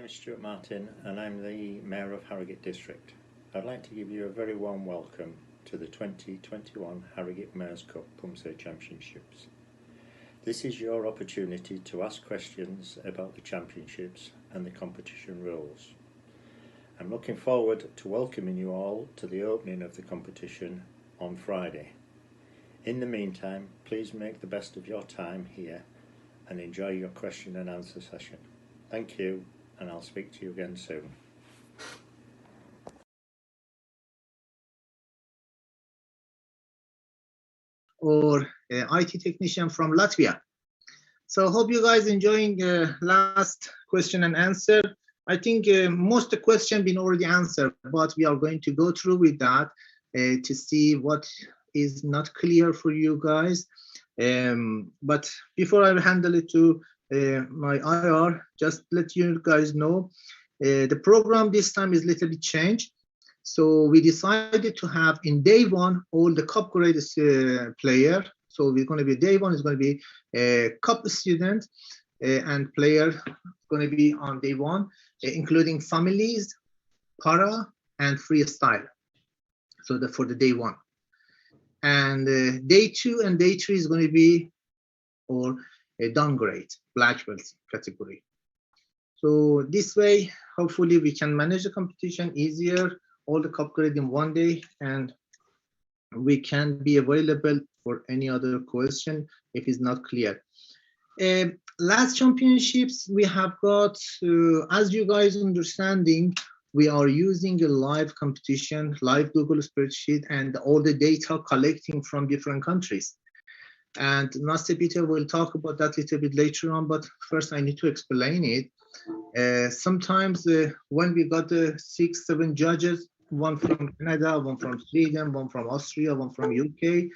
name is Stuart Martin and I'm the Mayor of Harrogate District. I'd like to give you a very warm welcome to the 2021 Harrogate Mayor's Cup PUMSE Championships. This is your opportunity to ask questions about the championships and the competition rules. I'm looking forward to welcoming you all to the opening of the competition on Friday. In the meantime, please make the best of your time here and enjoy your question and answer session. Thank you, and I'll speak to you again soon. Or IT technician from Latvia. So hope you guys enjoying last question and answer. I think most of the question been already answered, but we are going to go through with that to see what is not clear for you guys. But before I handle it to my IR, just let you guys know the program this time is a little bit changed. So we decided to have in day one all the cup grade player. So we're going to be day one is going to be a cup student and player going to be on day one, including families, para, and freestyle. So for the day one. And day two and day three is going to be or a downgrade, black belt category. So this way, hopefully we can manage the competition easier, all the cup grade in one day, and we can be available for any other question if it's not clear. Last championships we have got, as you guys understanding, we are using a live competition, live Google spreadsheet, and all the data collecting from different countries. And Master Peter will talk about that a little bit later on, but first I need to explain it. Sometimes when we got the 6-7 judges, one from Canada, one from Sweden, one from Austria, one from UK,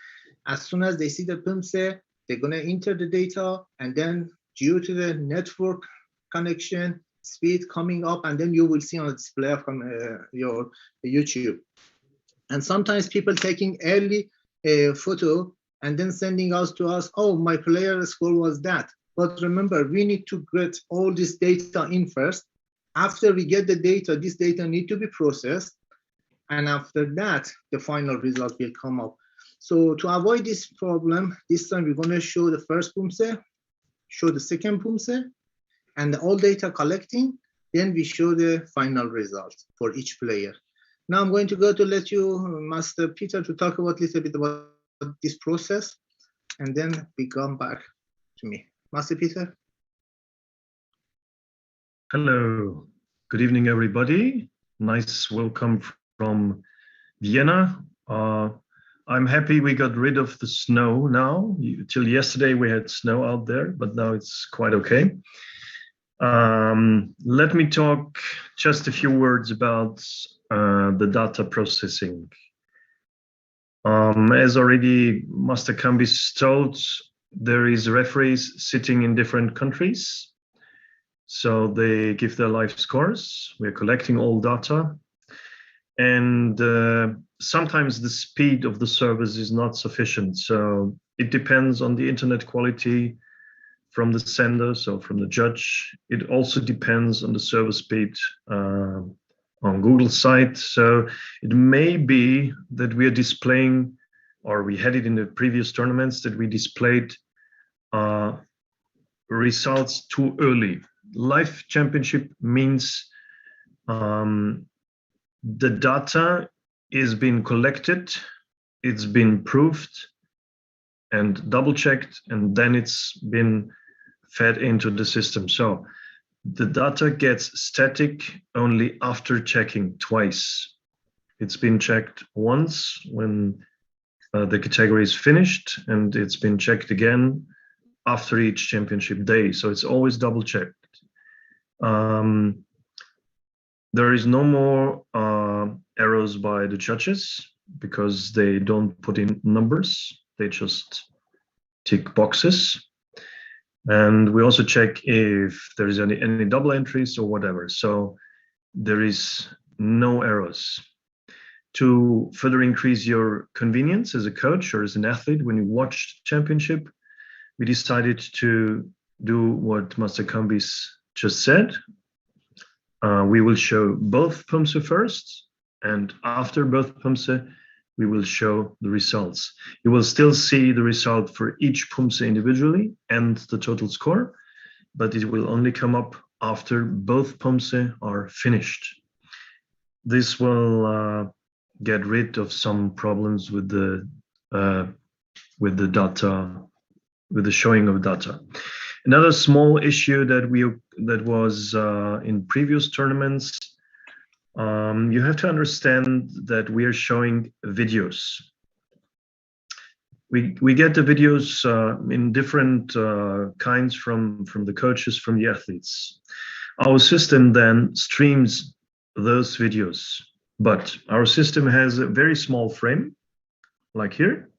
as soon as they see the PUMSE, they're going to enter the data, and then due to the network connection, speed coming up, and then you will see on the display from your YouTube. And sometimes people taking early photo and then sending us to us, oh, my player score was that. But remember, we need to get all this data in first. After we get the data, this data need to be processed. And after that, the final result will come up. So to avoid this problem, this time we're going to show the first PUMSE, show the second PUMSE, and all data collecting. Then we show the final result for each player. Now I'm going to go to let you, Master Peter, to talk about a little bit about this process, and then we come back to me. Master Peter. Hello, good evening, everybody. Nice welcome from Vienna. I'm happy we got rid of the snow now. Till yesterday we had snow out there, but now it's quite okay. Let me talk just a few words about the data processing. As already Master Kambis told, there is referees sitting in different countries. So they give their live scores. We're collecting all data. And sometimes the speed of the service is not sufficient. So it depends on the internet quality from the sender, so from the judge. It also depends on the server speed on Google site. So it may be that we are displaying, or we had it in the previous tournaments, that we displayed results too early. Live championship means the data is being collected, it's been proved and double checked, and then it's been fed into the system. So the data gets static only after checking twice. It's been checked once when the category is finished, and it's been checked again after each championship day. So it's always double checked. There is no more errors by the judges because they don't put in numbers. They just tick boxes. And we also check if there is any double entries or whatever. So there is no errors. To further increase your convenience as a coach or as an athlete when you watch championship, we decided to do what Master Kambis just said. we will show both PUMSE first, and after both PUMSE, we will show the results. You will still see the result for each PUMSE individually and the total score, but it will only come up after both PUMSE are finished. This will get rid of some problems with the data, with the showing of data. Another small issue that was in previous tournaments, you have to understand that we are showing videos. We get the videos in different kinds from the coaches, from the athletes. Our system then streams those videos, but our system has a very small frame, like here.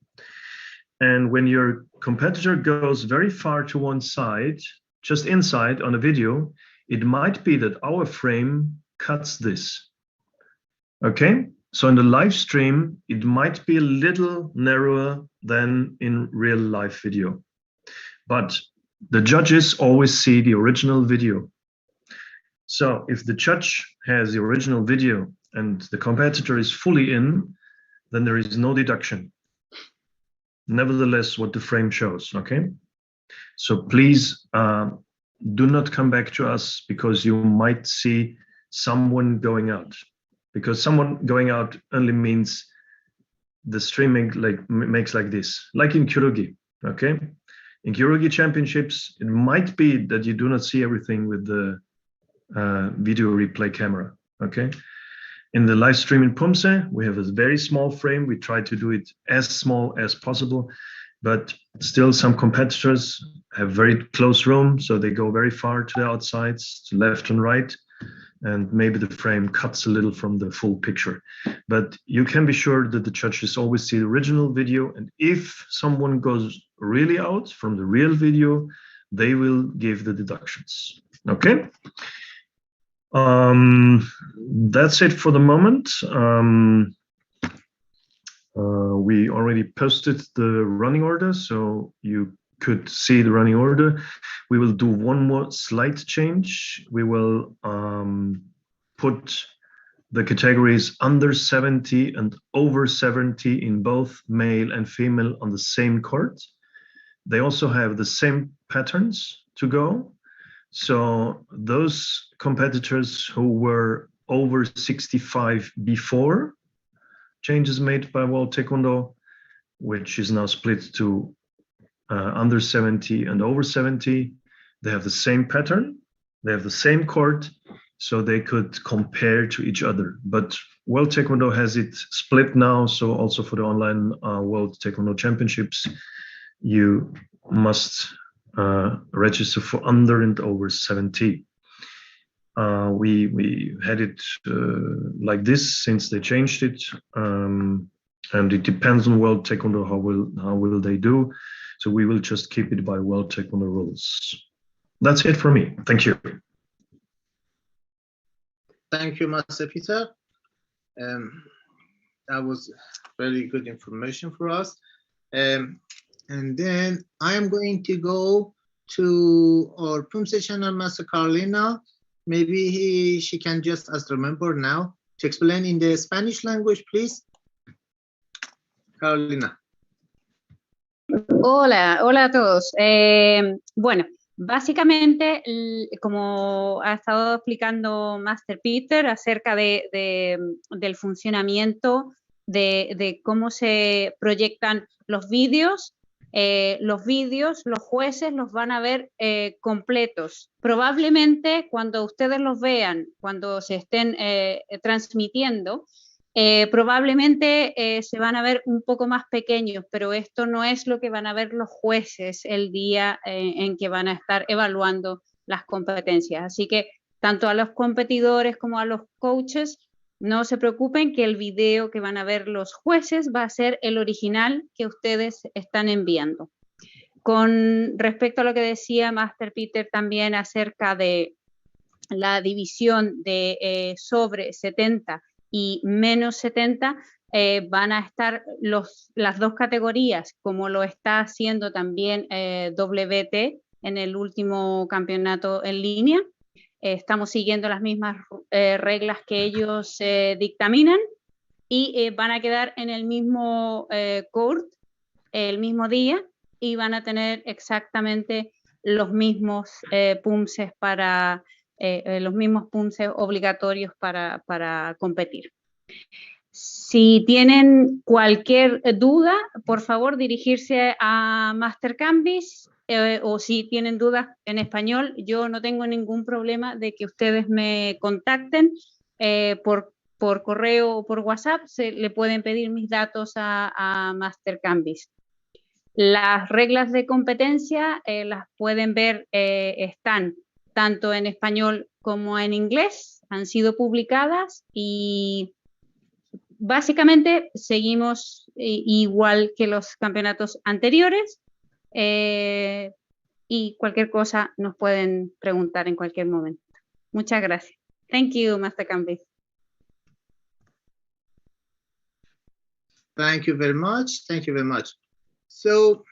And when your competitor goes very far to one side, just inside on a video, it might be that our frame cuts this. Okay, so in the live stream, it might be a little narrower than in real live video. But the judges always see the original video. So if the judge has the original video and the competitor is fully in, then there is no deduction. Nevertheless, what the frame shows, okay? So please do not come back to us because you might see someone going out. Because someone going out only means the streaming makes like this, like in Kyorugi, okay? In Kyorugi championships, it might be that you do not see everything with the video replay camera, okay? In the live stream in PUMSE, we have a very small frame. We try to do it as small as possible, but still some competitors have very close room, so they go very far to the outsides, to left and right, and maybe the frame cuts a little from the full picture. But you can be sure that the judges always see the original video, and if someone goes really out from the real video, they will give the deductions, okay? That's it for the moment. We already posted the running order, so you could see the running order. We will do one more slight change. We will put the categories under 70 and over 70 in both male and female on the same court. They also have the same patterns to go. So those competitors who were over 65 before changes made by World Taekwondo, which is now split to under 70 and over 70, they have the same pattern, they have the same court, so they could compare to each other. But World Taekwondo has it split now, so also for the online World Taekwondo Championships, you must register for under and over 70. We had it like this since they changed it, and it depends on World Taekwondo how will they do. So we will just keep it by World Taekwondo rules. That's it for me. Thank you. Thank you, Master Peter. That was very good information for us. And then I am going to go to our PUMSE channel, Master Carolina. Maybe she can just as remember now to explain in the Spanish language, please. Carolina. Hola, hola a todos. Bueno, básicamente, como ha estado explicando Master Peter acerca del funcionamiento de cómo se proyectan los vídeos, los jueces los van a ver completos. Probablemente cuando ustedes los vean, cuando se estén transmitiendo, probablemente se van a ver un poco más pequeños, pero esto no es lo que van a ver los jueces el día en que van a estar evaluando las competencias. Así que tanto a los competidores como a los coaches, no se preocupen que el video que van a ver los jueces va a ser el original que ustedes están enviando. Con respecto a lo que decía Master Peter también acerca de la división de sobre 70 y menos 70, van a estar las dos categorías, como lo está haciendo también WT en el último campeonato en línea. estamos siguiendo las mismas reglas que ellos dictaminan y van a quedar en el mismo court el mismo día y van a tener exactamente los mismos punces para los mismos punces obligatorios para competir. Si tienen cualquier duda, por favor dirigirse a Master Canvas o si tienen dudas en español, yo no tengo ningún problema de que ustedes me contacten por correo o por WhatsApp, le pueden pedir mis datos a Master Canvas. Las reglas de competencia las pueden ver, están tanto en español como en inglés, han sido publicadas y básicamente seguimos igual que los campeonatos anteriores y cualquier cosa nos pueden preguntar en cualquier momento. Muchas gracias. Thank you, Master Canvas. Thank you very much. Thank you very much. So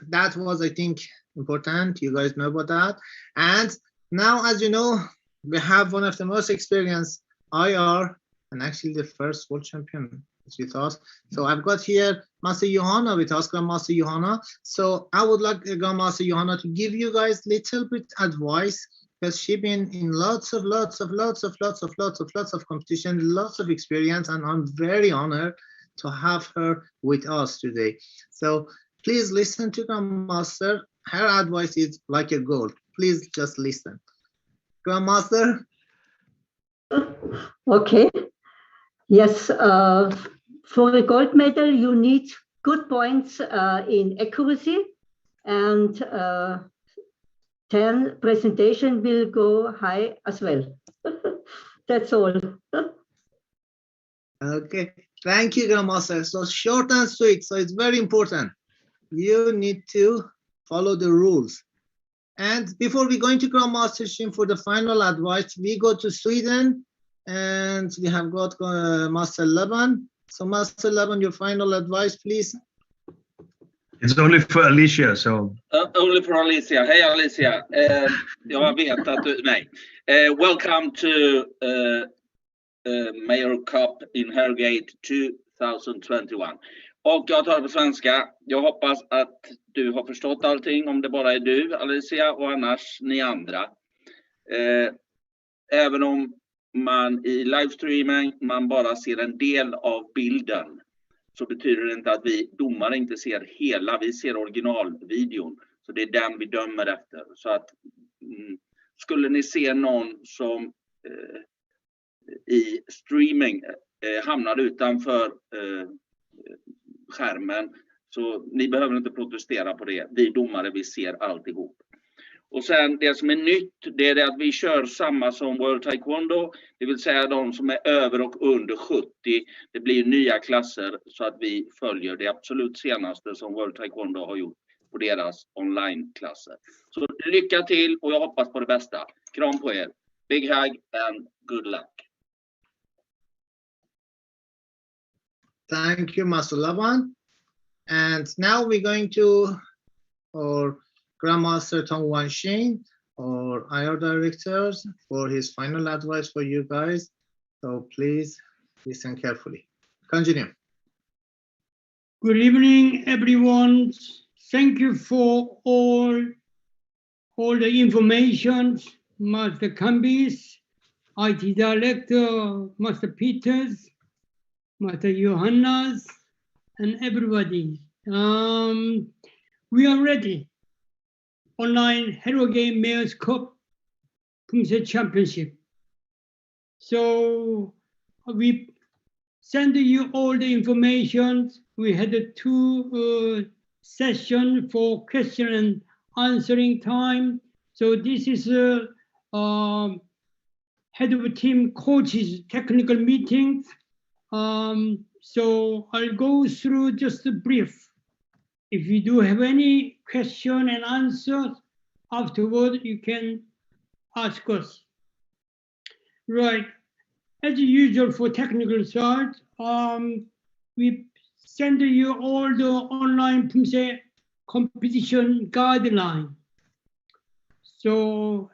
that was, I think, important. You guys know about that. And now, as you know, we have one of the most experienced IR and actually the first world champion with us. So I've got here Master Johanna with us, Grandmaster Johanna. So I would like Grandmaster Johanna to give you guys a little bit advice because she's been in lots of competition, lots of experience, and I'm very honored to have her with us today. So please listen to Grandmaster. Her advice is like a gold. Please just listen. Grandmaster. Okay. Yes, for a gold medal, you need good points in accuracy, and 10 presentation will go high as well. That's all. Okay, thank you, Grandmaster. So short and sweet, so it's very important. You need to follow the rules. And before we go into Grandmaster Shin for the final advice, we go to Sweden. And we have got Master Laban. So Master Laban, your final advice, please. It's only for Alicia, so. Only for Alicia. Hey Alicia. Jag vet att du, nej. Welcome to Mayor Cup in Harrogate 2021. Och jag tar det på svenska. Jag hoppas att du har förstått allting, om det bara är du, Alicia, och annars ni andra. Även om man i livestreaming man bara ser en del av bilden, så betyder det inte att vi domare inte ser hela. Vi ser originalvideon, så det är den vi dömer efter. Så att skulle ni se någon som i streaming hamnar utanför skärmen, så ni behöver inte protestera på det. Vi domare, vi ser alltihop. Och sen det som är nytt, det är det att vi kör samma som World Taekwondo. Det vill säga de som är över och under 70. Det blir nya klasser så att vi följer det absolut senaste som World Taekwondo har gjort på deras online-klasser. Så lycka till och jag hoppas på det bästa. Kram på er. Big hug and good luck. Thank you, Master Laban. And now we're going to our Grandmaster Tongwan Shin, our IR directors, for his final advice for you guys. So please listen carefully. Continue. Good evening, everyone. Thank you for all the information, Master Kambis, IT Director, Master Peters, Master Johannes, and everybody. We are ready. Online Harrogate Mayors Cup Championship. So we send you all the information. We had a 2 session for question and answering time. So this is a head of team coaches technical meetings. So I'll go through just a brief. If you do have any question and answers afterward, you can ask us. Right, as usual for technical side, we send you all the online competition guideline. So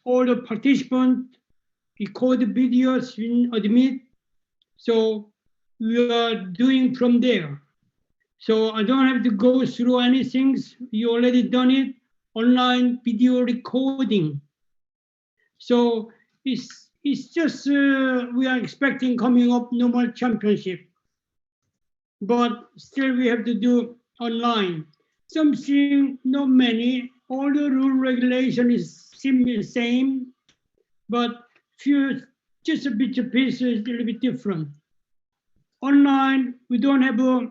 all the participants, record the videos in admit. So we are doing from there. So I don't have to go through anything. You already done it, online video recording. So it's just, we are expecting coming up normal championship. But still we have to do online. Something, not many, all the rule regulation is similar, same, but few, just a bit of pieces a little bit different. Online, we don't have a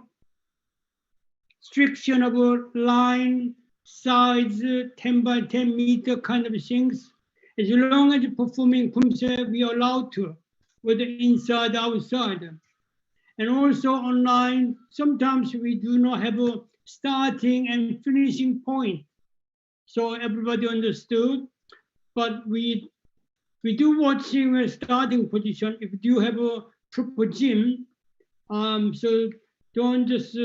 restriction of a line, size, 10 by 10 meter kind of things. As long as you're performing pumse, we are allowed to, whether inside, outside. And also online, sometimes we do not have a starting and finishing point. So everybody understood, but we do watching a starting position if you have a proper gym. So don't just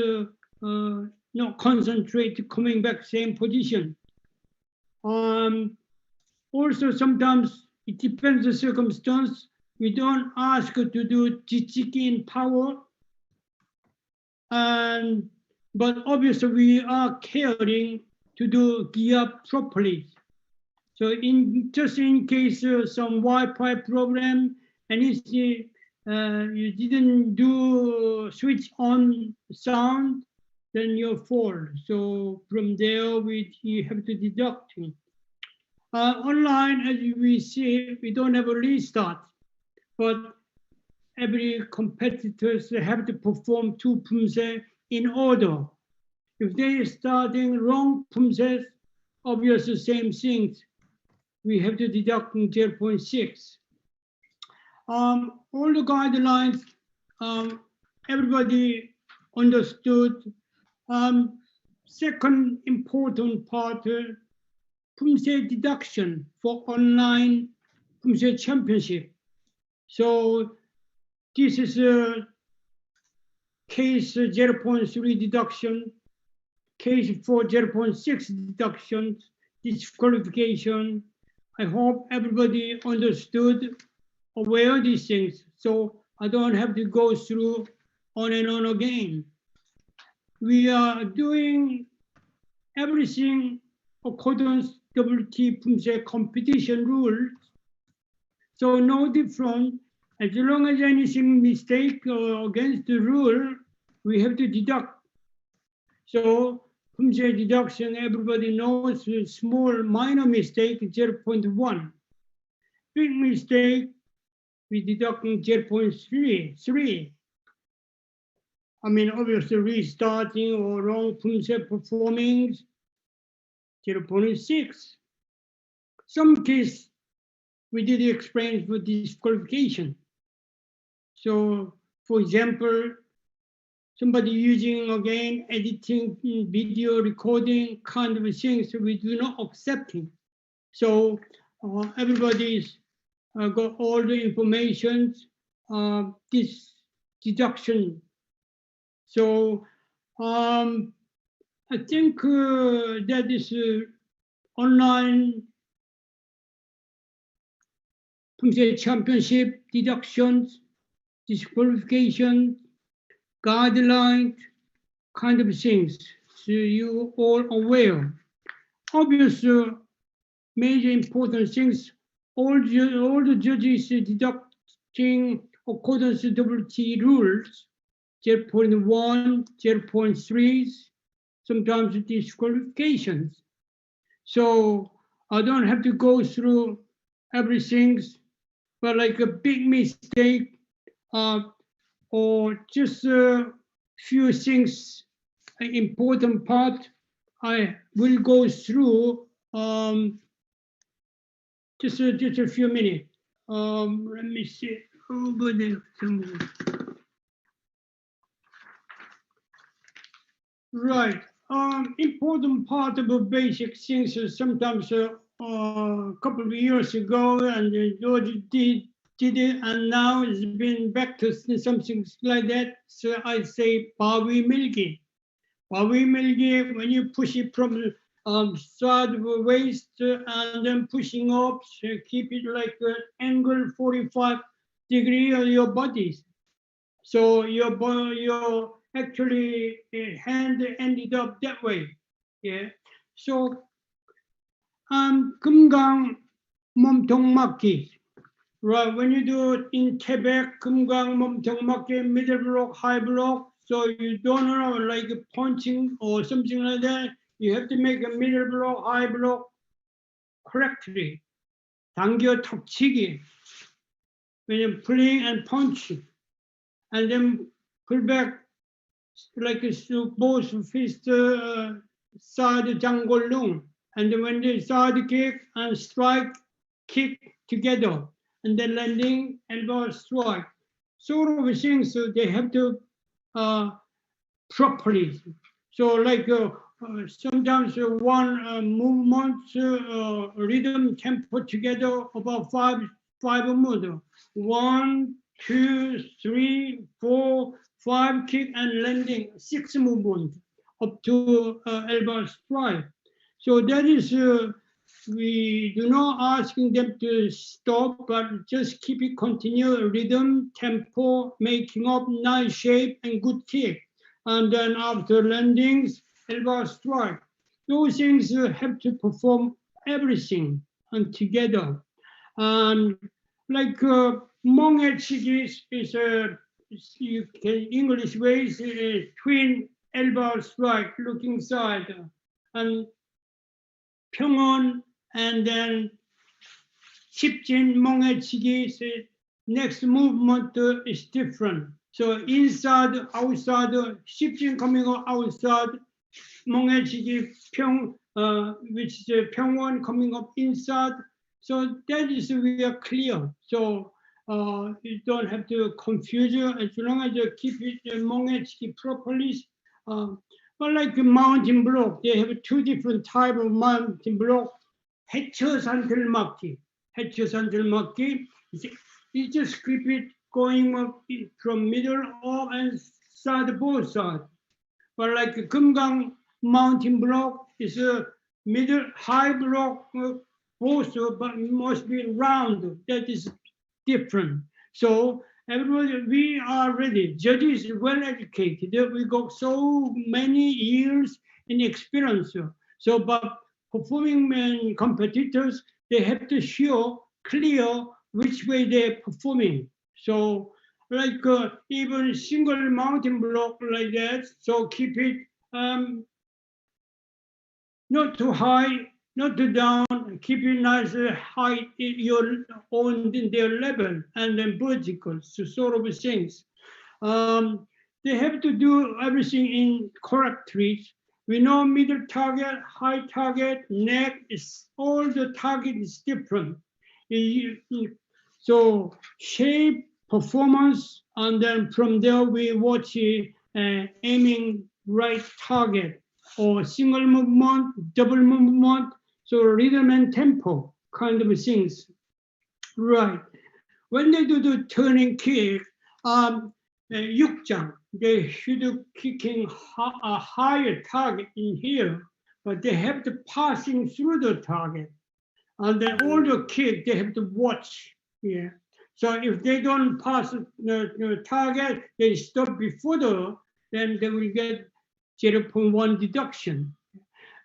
not concentrate coming back same position. Also sometimes it depends the circumstance. We don't ask to do jichiki in power, but obviously we are caring to do gear properly. So just in case some Wi-Fi problem, and if you didn't do switch on sound, then you fall. So from there, you have to deduct. Online, as we see, we don't have a restart, but every competitors have to perform 2 pumse in order. If they are starting wrong pumses, obviously same things. We have to deduct 0.6. All the guidelines, everybody understood. Second important part, pumse deduction for online pumse championship. So this is a case 0.3 deduction, case for 0.6 deduction, disqualification. I hope everybody understood, aware of these things, so I don't have to go through on and on again. We are doing everything according to WT Pumse competition rules, so no different. As long as anything mistake or against the rule, we have to deduct. So Pumse deduction, everybody knows, small minor mistake 0.1. Big mistake, we deduct 0.3. I mean, obviously restarting or wrong Pumse performing 0.6. Some case we did explain for disqualification. So, for example, somebody using, again, editing, video recording kind of things, we do not accept it. So everybody's got all the information, this deduction. So I think that is online Pumse championship deductions, disqualification, guidelines, kind of things. So you all aware. Obviously, major important things, all the judges deducting according to WT rules, 0.1, 0.3, sometimes disqualifications. So I don't have to go through everything, but like a big mistake, or just a few things, an important part, I will go through just a few minutes. Let me see over there. Right. Important part of the basic things is sometimes a couple of years ago, and George did it, and now it's been back to something like that. So I say Bawi Milgi. Bawi Milgi, when you push it from side waist and then pushing up, so keep it like an angle 45 degree on your body. So your actually hand ended up that way. Yeah. So 금강 몸통 맞기. Right, when you do it in Quebec, 금강 몸통 맞기, middle block, high block, so you don't know like punching or something like that. You have to make a middle block, high block correctly. 당겨 턱치기. When you're pulling and punching, and then pull back like both fist side 장골롱, and then when they side kick and strike, kick together, and then landing elbow strike. Sort of things they have to properly. So like sometimes one movement rhythm tempo together about five moves. 1, 2, 3, 4, 5 kick and landing, 6 movements up to elbow strike. So that is we do not asking them to stop, but just keep it continue rhythm, tempo, making up nice shape and good kick. And then after landings, elbow strike. Those things have to perform everything and together. And like 멍해치기 is you can English ways twin elbow strike, looking side, and 평온, and then 십진 멍해치기. Next movement is different. So inside, outside, 십진 coming outside, 멍해치기 which is 평온 coming up inside. So that is we are clear. So you don't have to confuse you as long as you keep it 멍해치기 properly. But like a mountain block, they have 2 different types of mountain block. 해처산들 막기. 해처산들 막기. You just keep it going up from middle up and side, both sides. But like a 금강 mountain block is a middle high block, both, but must be round. That is different. So everybody, we are ready. Judges well educated. We got so many years in experience. So, but performing competitors, they have to show clear which way they're performing. So, like even single mountain block like that. So keep it not too high, not too down. Keep it nice high your own their level, and then vertical. So sort of things. They have to do everything in correctly. We know middle target, high target, neck is all the target is different. So shape, performance, and then from there we watch aiming right target, or single movement, double movement, so rhythm and tempo kind of things. Right. When they do the turning kick, 육장, they should kicking a higher target in here, but they have to passing through the target. And then all the kick, they have to watch. Yeah. So if they don't pass the target, they stop before then they will get 0.1 deduction.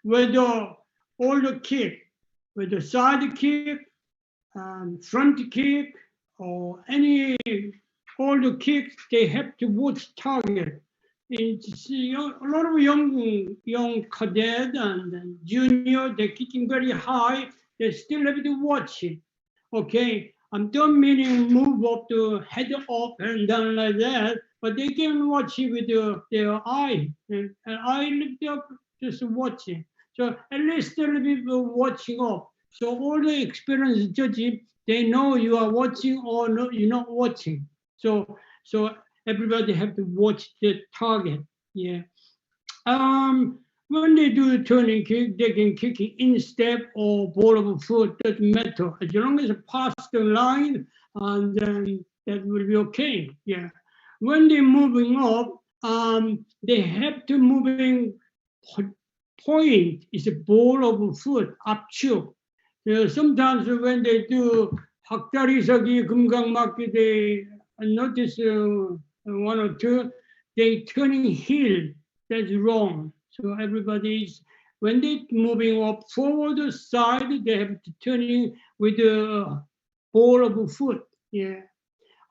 Whether all the kick, whether side kick, front kick, or all the kicks, they have to watch target. A lot of young cadet and junior, they're kicking very high. They still have to watch it. Okay, I don't meaning move up to head up and down like that, but they can watch it with their eye. And eye lift up, just watching. So at least a little bit watching up. So all the experienced judges, they know you are watching or no, you're not watching. So everybody have to watch the target. Yeah. When they do a turning kick, they can kick it in step or ball of a foot, doesn't matter. As long as it pass the line, and then that will be okay. Yeah. When they're moving up, they have to moving point is a ball of foot, 압축. Sometimes when they do 학다리서기 금강막기, they notice one or two, they turning heel. That's wrong. So everybody's, when they moving up forward side, they have to turning with the ball of foot. Yeah.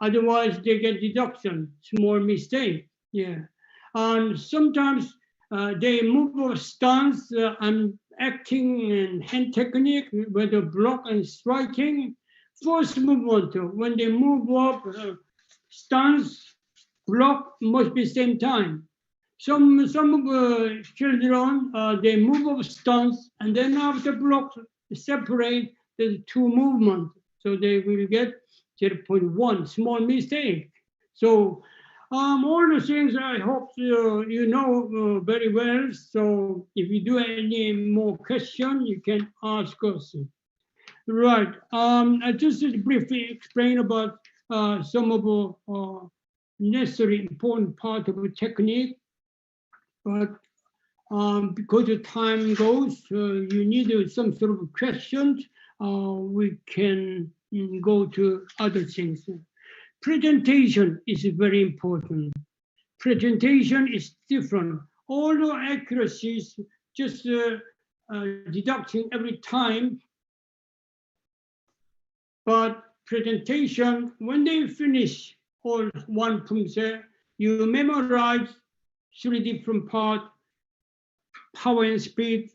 Otherwise, they get deduction. Small mistake. Yeah. And sometimes they move off stance and acting and hand technique, whether block and striking. First movement, when they move up stance, block must be same time. Some children, they move up stance and then after block, separate the two movements. So they will get 0.1, small mistake. So all the things I hope you know very well. So if you do any more question, you can ask us. Right. I just briefly explain about some of the necessary important part of the technique. But because the time goes, you need some sort of questions. We can go to other things. Presentation is very important. Presentation is different. Although accuracy is just deducting every time, but presentation, when they finish all one pumse, you memorize 3 different parts: power and speed,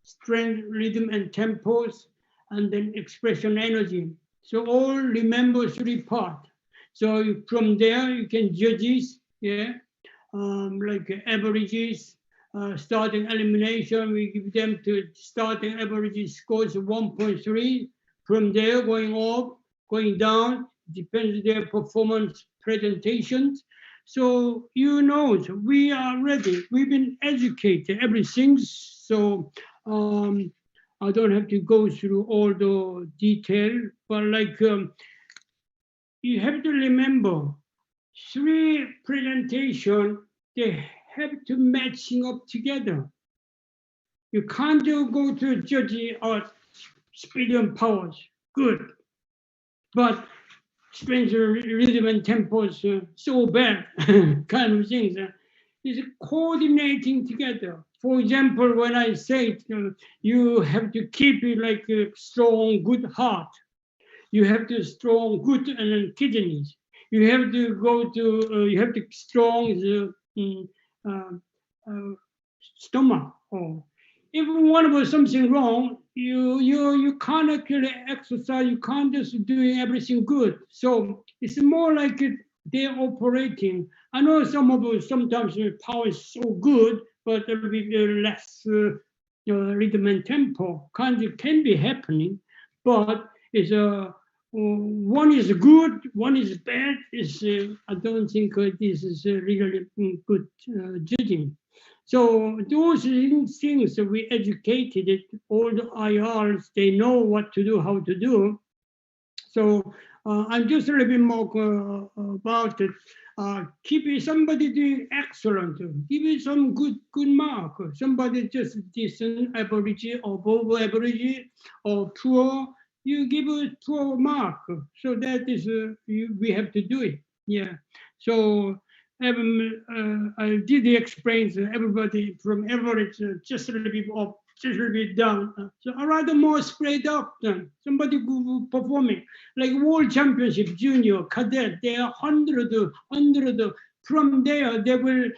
strength, rhythm, and tempos, and then expression energy. So all remember 3 parts. So from there you can judges, yeah, like averages, starting elimination. We give them to starting average scores of 1.3. From there, going up, going down, depends on their performance presentations. So you know, we are ready. We've been educated, everything. So I don't have to go through all the detail, but like you have to remember 3 presentations, they have to matching up together. You can't go to judge or speed and powers, good. But Spencer rhythm and tempos so bad, kind of things. Is coordinating together. For example, when I say you have to keep it like a strong, good heart. You have to strong, good and kidneys. You have to go to, you have to strong stomach. Or if one was something wrong, you can't actually exercise. You can't just do everything good. So it's more like they're operating. I know sometimes the power is so good, but a little bit less rhythm and tempo can be happening, but it's one is good, one is bad. I don't think this is really good judging. So those things that we educated, all the IRs, they know what to do, how to do. So I'm just a little bit more about it. Keep somebody doing excellent, give it some good mark. Somebody just decent, average, or above average, or poor, you give a poor mark. So that is, we have to do it, yeah. So I did explain to everybody from average, just a little bit up, just a little bit down. So I rather more spread up than somebody who performing like World Championship, Junior, Cadet. They are 100. From there, they will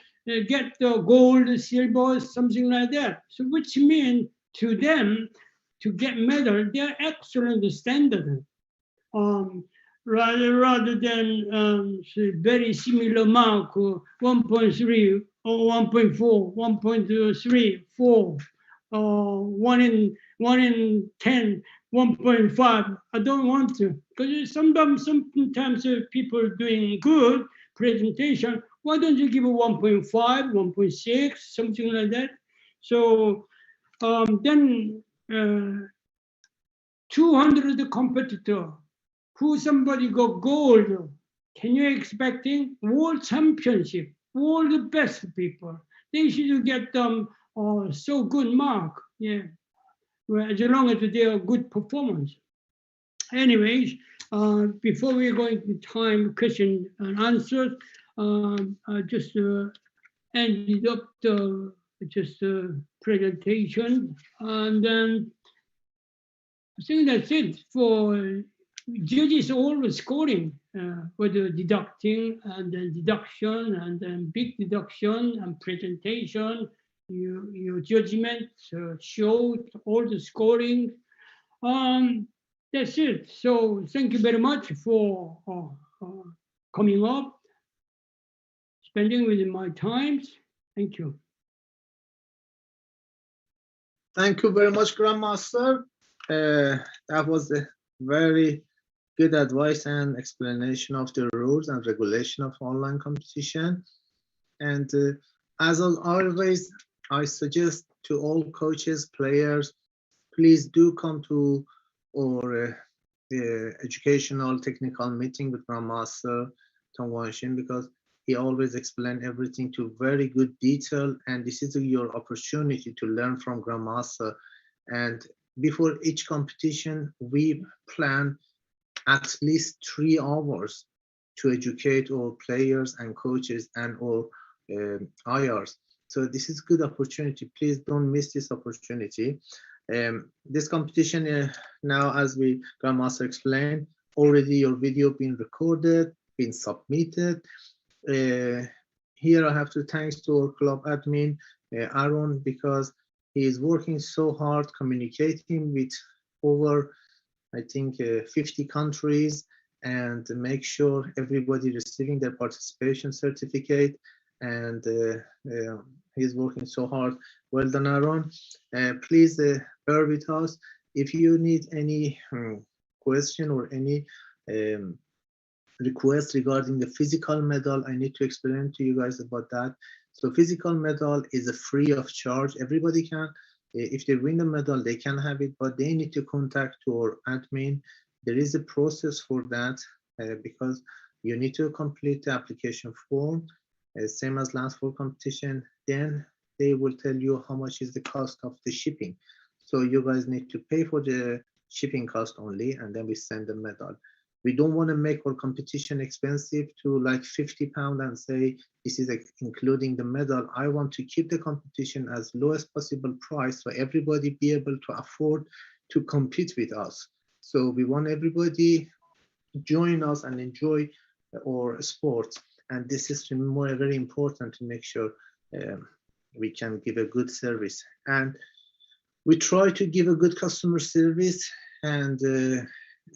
get the gold, silver, something like that. So which means to them, to get medal, they're excellent standard. Rather than very similar mark, 1.3 or 1.4, 1.3, 4, 1 in 10, 1.5. I don't want to, because sometimes people doing good presentation. Why don't you give a 1.5, 1.6, something like that? So then 200 competitor. Who somebody got gold, can you expecting world championship, all the best people? They should get so good mark. Yeah, well, as long as they are good performance. Anyways, before we go into time question and answers, I just ended up the presentation, and then I think that's it for judges. Always scoring, whether deducting and then deduction and then big deduction and presentation. Your judgment showed all the scoring. That's it. So thank you very much for coming up, spending with my times. Thank you. Thank you very much, Grandmaster. That was a very good advice and explanation of the rules and regulation of online competition. And as always, I suggest to all coaches, players, please do come to our educational technical meeting with Grandmaster Tongwanshin, because he always explains everything to very good detail, and this is your opportunity to learn from Grandmaster. And before each competition, we plan at least 3 hours to educate our players and coaches and our IRs. So this is a good opportunity. Please don't miss this opportunity. This competition now, as Grandmaster explained, already your video been recorded, been submitted. Here I have to thanks to our club admin, Aaron, because he is working so hard communicating with over, I think, 50 countries, and make sure everybody receiving their participation certificate. And he's working so hard. Well done, Aaron. Please bear with us. If you need any question or any request regarding the physical medal, I need to explain to you guys about that. So physical medal is a free of charge. Everybody can, if they win the medal, they can have it, but they need to contact our admin. There is a process for that because you need to complete the application form, same as last fall competition. Then they will tell you how much is the cost of the shipping. So you guys need to pay for the shipping cost only, and then we send the medal. We don't want to make our competition expensive to like £50 and say this is including the medal. I want to keep the competition as low as possible price so everybody be able to afford to compete with us. So we want everybody to join us and enjoy our sports. And this is more very important to make sure we can give a good service. And we try to give a good customer service, and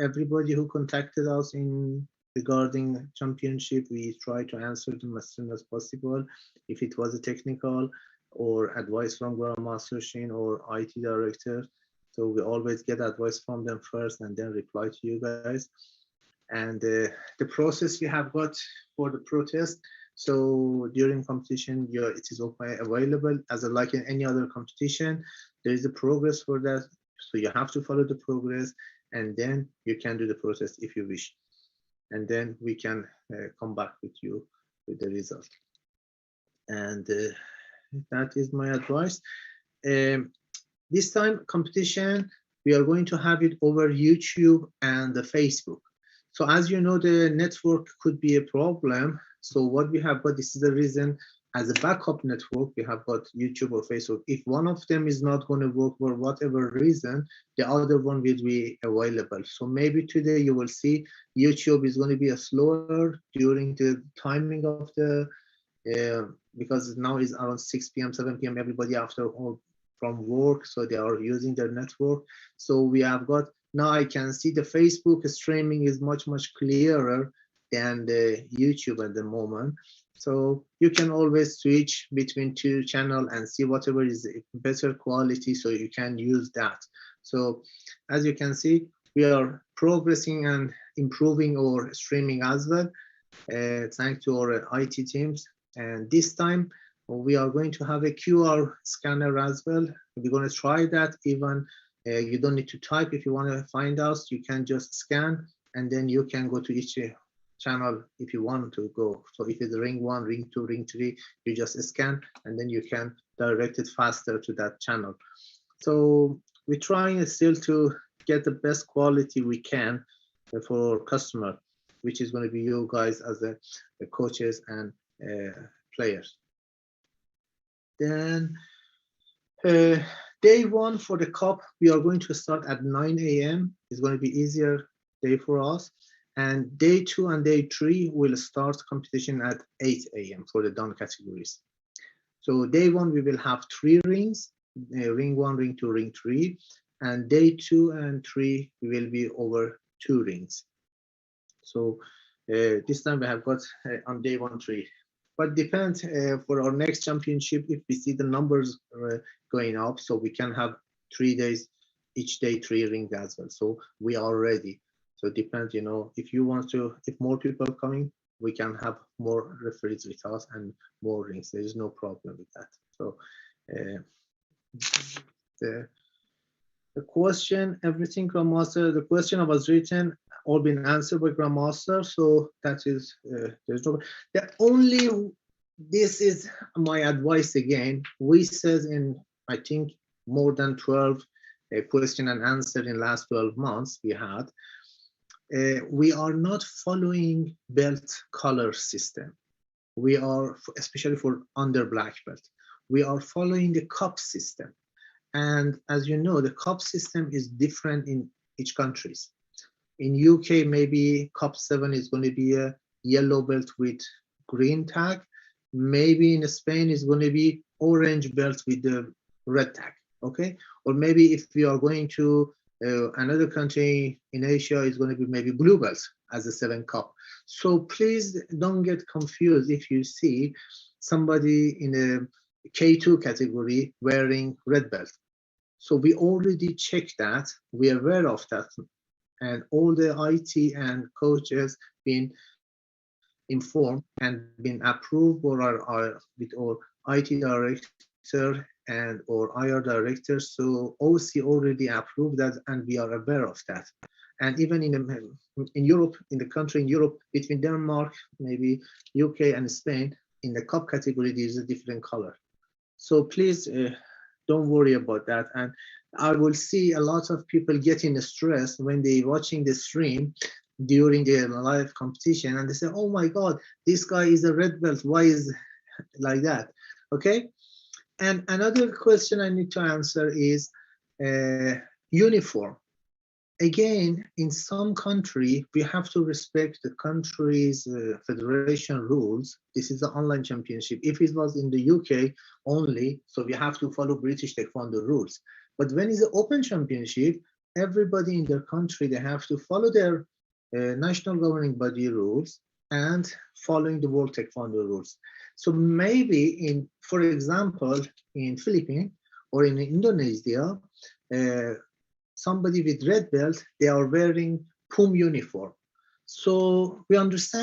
everybody who contacted us in regarding championship, we try to answer them as soon as possible. If it was a technical or advice from Grandmaster Shin or IT director, so we always get advice from them first and then reply to you guys. And the process we have got for the protest, so during competition, it is open available as like in any other competition. There is a progress for that, so you have to follow the progress, and then you can do the process if you wish, and then we can come back with you with the result. And that is my advice. This time competition, we are going to have it over YouTube and the Facebook. So as you know, the network could be a problem. So what we have got, this is the reason, as a backup network, we have got YouTube or Facebook. If one of them is not going to work for whatever reason, the other one will be available. So maybe today you will see YouTube is going to be slower during the timing of the, because now is around 6 p.m., 7 p.m., everybody after all from work, so they are using their network. So we have got, now I can see the Facebook streaming is much clearer than the YouTube at the moment. So you can always switch between 2 channels and see whatever is better quality, so you can use that. So as you can see, we are progressing and improving our streaming as well, thanks to our IT teams. And this time we are going to have a QR scanner as well. We're going to try that. Even you don't need to type. If you want to find us, you can just scan, and then you can go to each channel if you want to go. So if it's ring 1, ring 2, ring 3, you just scan and then you can direct it faster to that channel. So we're trying still to get the best quality we can for our customer, which is going to be you guys as the coaches and players. Then day 1 for the cup, we are going to start at 9 a.m. It's going to be easier day for us. And day 2 and day 3 will start competition at 8 a.m. for the done categories. So day 1 we will have 3 rings, ring 1, ring 2, ring 3, and day 2 and 3 we will be over 2 rings. So this time we have got on day 1 3. But depends for our next championship if we see the numbers going up, so we can have 3 days, each day 3 rings as well. So we are ready. So it depends, you know, if you want to, if more people are coming, we can have more referees with us and more rings. There is no problem with that. So the question, everything Grandmaster, the question was written, all been answered by Grandmaster. So that is, there's no, the only, this is my advice again, we said in, I think, more than 12 question and answer in last 12 months we had. We are not following belt color system. We are, especially for under black belt, we are following the cup system. And as you know, the cup system is different in each countries. In UK, maybe cup 7 is going to be a yellow belt with green tag. Maybe in Spain is going to be orange belt with the red tag. Okay, or maybe if we are going to another country in Asia, is going to be maybe blue belt as a 7 cup. So please don't get confused if you see somebody in a K2 category wearing red belt. So we already checked that, we are aware of that, and all the IT and coaches been informed and been approved or are with our IT director and or IR director. So OC already approved that, and we are aware of that. And even in Europe, in the country in Europe, between Denmark, maybe UK and Spain, in the cup category, there is a different color. So please don't worry about that. And I will see a lot of people getting stressed when they watching the stream during the live competition, and they say, oh my God, this guy is a red belt, why is like that? Okay. And another question I need to answer is uniform. Again, in some country, we have to respect the country's federation rules. This is the online championship. If it was in the UK only, so we have to follow British Taekwondo rules. But when it's an open championship, everybody in their country, they have to follow their national governing body rules and following the World Taekwondo rules. So maybe in, for example, in Philippines or in Indonesia, somebody with red belt, they are wearing PUM uniform. So we understand